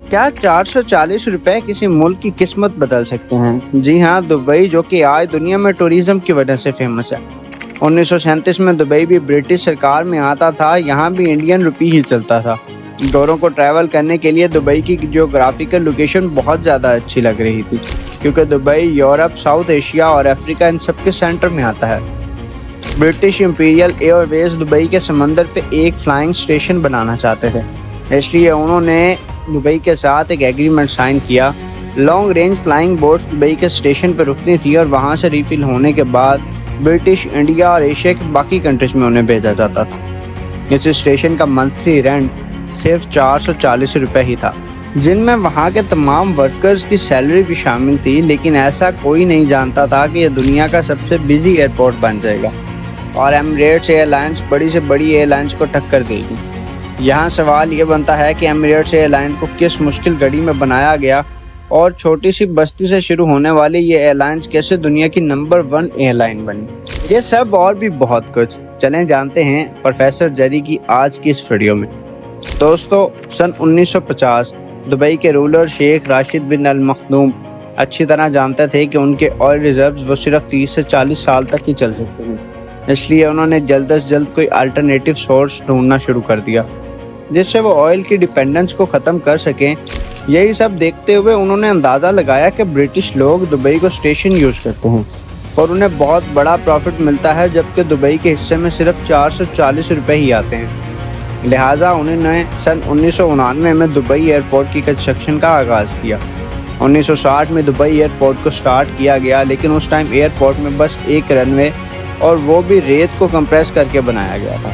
کیا 440 روپے کسی ملک کی قسمت بدل سکتے ہیں؟ جی ہاں، دبئی جو کہ آج دنیا میں ٹوریزم کی وجہ سے فیمس ہے۔ 1937 میں دبئی بھی برٹش سرکار میں آتا تھا، یہاں بھی انڈین روپی ہی چلتا تھا۔ گوروں کو ٹریول کرنے کے لیے دبئی کی جیوگرافیکل لوکیشن بہت زیادہ اچھی لگ رہی تھی، کیونکہ دبئی یورپ، ساؤتھ ایشیا اور افریقہ ان سب کے سینٹر میں آتا ہے۔ برٹش امپیریل ایئر ویز دبئی کے سمندر پہ ایک فلائنگ اسٹیشن بنانا چاہتے تھے، اس لیے انہوں نے دبئی کے ساتھ ایک ایگریمنٹ سائن کیا۔ Long range flying boats Dubai کے اسٹیشن پہ رکتی تھی اور وہاں سے ریفل ہونے کے بعد برٹش انڈیا اور ایشیا کی باقی کنٹریز میں انہیں بھیجا جاتا تھا۔ اس اسٹیشن کا منتھلی رینٹ صرف 440 روپے ہی تھا، جن میں وہاں کے تمام ورکرز کی سیلری بھی شامل تھی، لیکن ایسا کوئی نہیں جانتا تھا کہ یہ دنیا کا سب سے بزی ایئرپورٹ بن جائے گا اور ایمریٹس ایئر لائنس بڑی سے بڑی ایئر لائنس کو ٹکر دے گی۔ یہاں سوال یہ بنتا ہے کہ ایمریٹس ایئر لائن کو کس مشکل گھڑی میں بنایا گیا اور چھوٹی سی بستی سے شروع ہونے والی یہ ایئر لائنس کیسے دنیا کی نمبر 1 ایئر لائن بنی۔ یہ سب اور بھی بہت کچھ چلیں جانتے ہیں پروفیسر جیری کی آج کی اس ویڈیو میں۔ دوستو، سن 1950 دبئی کے رولر شیخ راشد بن المخدوم اچھی طرح جانتے تھے کہ ان کے آئل ریزروز وہ صرف 30 سے 40 سال تک ہی چل سکتے ہیں، اس لیے انہوں نے جلد از جلد کوئی الٹرنیٹیو سورس ڈھونڈنا شروع کر دیا جس سے وہ آئل کی ڈیپینڈنس کو ختم کر سکیں۔ یہی سب دیکھتے ہوئے انہوں نے اندازہ لگایا کہ برٹش لوگ دبئی کو اسٹیشن یوز کرتے ہیں اور انہیں بہت بڑا پروفٹ ملتا ہے، جبکہ دبئی کے حصے میں صرف 440 روپے ہی آتے ہیں۔ لہٰذا انہوں نے سن 1999 میں دبئی ایئرپورٹ کی کنسٹرکشن کا آغاز کیا۔ 1960 میں دبئی ایئرپورٹ کو سٹارٹ کیا گیا، لیکن اس ٹائم ایئرپورٹ میں بس ایک رن وے اور وہ بھی ریت کو کمپریس کر کے بنایا گیا تھا،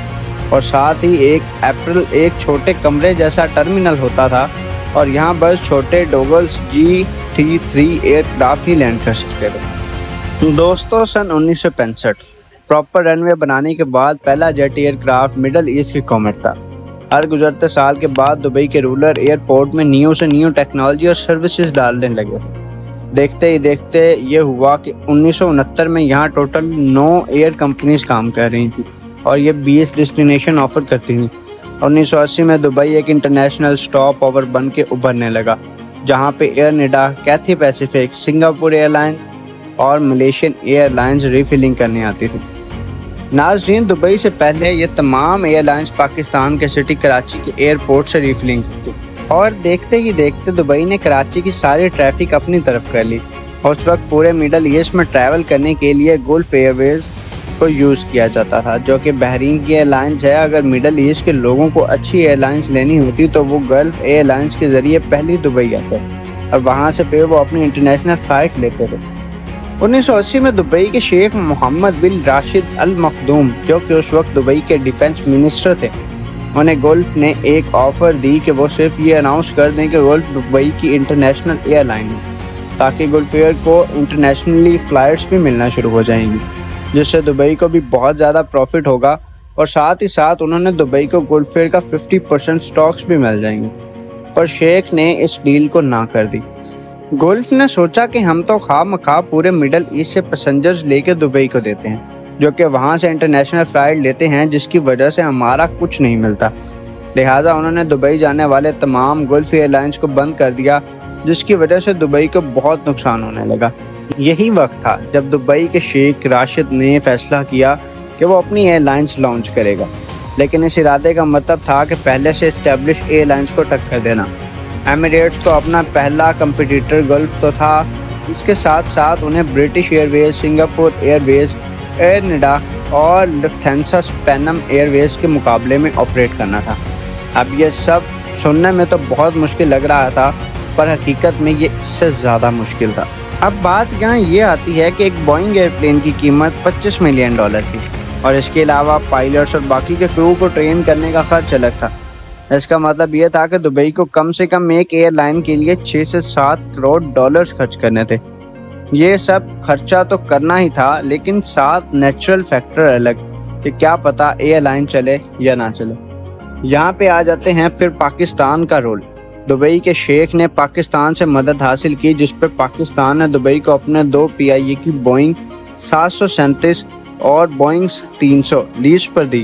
اور ساتھ ہی ایک چھوٹے کمرے جیسا ٹرمینل ہوتا تھا، اور یہاں بس چھوٹے ڈوگلز GT3 ایئر کرافٹ ہی لینڈ کر سکتے تھے۔ دوستو، سن 1965 پراپر رن وے بنانے کے بعد پہلا jet aircraft Middle East کی کومیٹ تھا۔ ہر گزرتے سال کے بعد دبئی کے رولر ایئرپورٹ میں نیو سے نیو ٹیکنالوجی اور سروسز ڈالنے لگے تھے۔ دیکھتے ہی دیکھتے یہ ہوا کہ 1969 میں یہاں ٹوٹل 9 ایئر کمپنیز کام کر رہی تھیں اور یہ 20 ڈیسٹینیشن آفر کرتی تھیں۔ 1980 میں دبئی ایک انٹرنیشنل سٹاپ اوور بن کے ابھرنے لگا، جہاں پہ ایئر نیڈا، Cathay Pacific, Singapore airlines اور ملیشین ایئر لائنز ریفلنگ کرنے آتی تھی۔ ناظرین، دبئی سے پہلے یہ تمام ایئر لائنز پاکستان کے سٹی کراچی کے ایئرپورٹ سے ریفلنگ کرتی، اور دیکھتے ہی دیکھتے دبئی نے کراچی کی ساری ٹریفک اپنی طرف کر لی۔ اس وقت پورے مڈل ایسٹ میں ٹریول کرنے کے لیے گلف ایئر ویز کو یوز کیا جاتا تھا، جو کہ بحرین کی ایئر لائنز ہے۔ اگر مڈل ایسٹ کے لوگوں کو اچھی ایئر لائنز لینی ہوتی تو وہ گلف ایئر لائنز کے ذریعے پہلی دبئی آتے اور وہاں سے پھر وہ اپنی انٹرنیشنل فلائٹ لیتے تھے۔ 1980 میں دبئی کے شیخ محمد بن راشد المخدوم، جو کہ اس وقت دبئی کے ڈیفنس منسٹر تھے، انہیں گلف نے ایک آفر دی کہ وہ صرف یہ اناؤنس کر دیں کہ گلف دبئی کی انٹرنیشنل ایئر لائن ہے، تاکہ گلف ایئر کو انٹرنیشنلی فلائٹس بھی ملنا شروع ہو جائیں گی، جس سے دبئی کو بھی بہت زیادہ پروفٹ ہوگا، اور ساتھ ہی ساتھ انہوں نے دبئی کو گلف ایئر کا 50% سٹاکس بھی مل جائیں گے۔ پر شیخ نے اس ڈیل کو نہ کر دی۔ گلف نے سوچا کہ ہم تو خواہ مخواہ پورے مڈل ایسٹ سے پیسنجرز لے کے دبئی کو دیتے ہیں، جو کہ وہاں سے انٹرنیشنل فلائٹ لیتے ہیں، جس کی وجہ سے ہمارا کچھ نہیں ملتا۔ لہٰذا انہوں نے دبئی جانے والے تمام گلف ایئر لائنز کو بند کر دیا، جس کی وجہ سے دبئی کو بہت نقصان ہونے لگا۔ یہی وقت تھا جب دبئی کے شیخ راشد نے فیصلہ کیا کہ وہ اپنی ایئر لائنز لانچ کرے گا، لیکن اس ارادے کا مطلب تھا کہ پہلے سے اسٹیبلش ایئر لائنز کو ٹکر دینا۔ ایمریٹس کو اپنا پہلا کمپٹیٹر گلف تو تھا، اس کے ساتھ ساتھ انہیں برٹش ایئر ویز، سنگاپور ایئر ویز، ایئر نیڈا اور لفٹھانسا اسپینم ایئر ویز کے مقابلے میں آپریٹ کرنا تھا۔ اب یہ سب سننے میں تو بہت مشکل لگ رہا تھا، پر حقیقت میں یہ اس سے زیادہ مشکل تھا۔ اب بات یہاں یہ آتی ہے کہ ایک بوئنگ ایئر پلین کی قیمت $25 ملین تھی، اور اس کے علاوہ پائلٹس اور باقی کے کرو کو ٹرین کرنے کا خرچ الگ تھا۔ اس کا مطلب یہ تھا کہ دبئی کو کم سے کم ایک ایئر لائن کے لیے 6 سے 7 کروڑ ڈالرز خرچ کرنے تھے۔ یہ سب خرچہ تو کرنا ہی تھا، لیکن ساتھ نیچرل فیکٹر الگ کہ کیا پتا ایئر لائن چلے یا نہ چلے۔ یہاں پہ آ جاتے ہیں پھر پاکستان کا رول۔ دبئی کے شیخ نے پاکستان سے مدد حاصل کی، جس پہ پاکستان نے دبئی کو اپنے 2 PIA کی بوئنگ 737 اور بوئنگ 300 لیز پر دی۔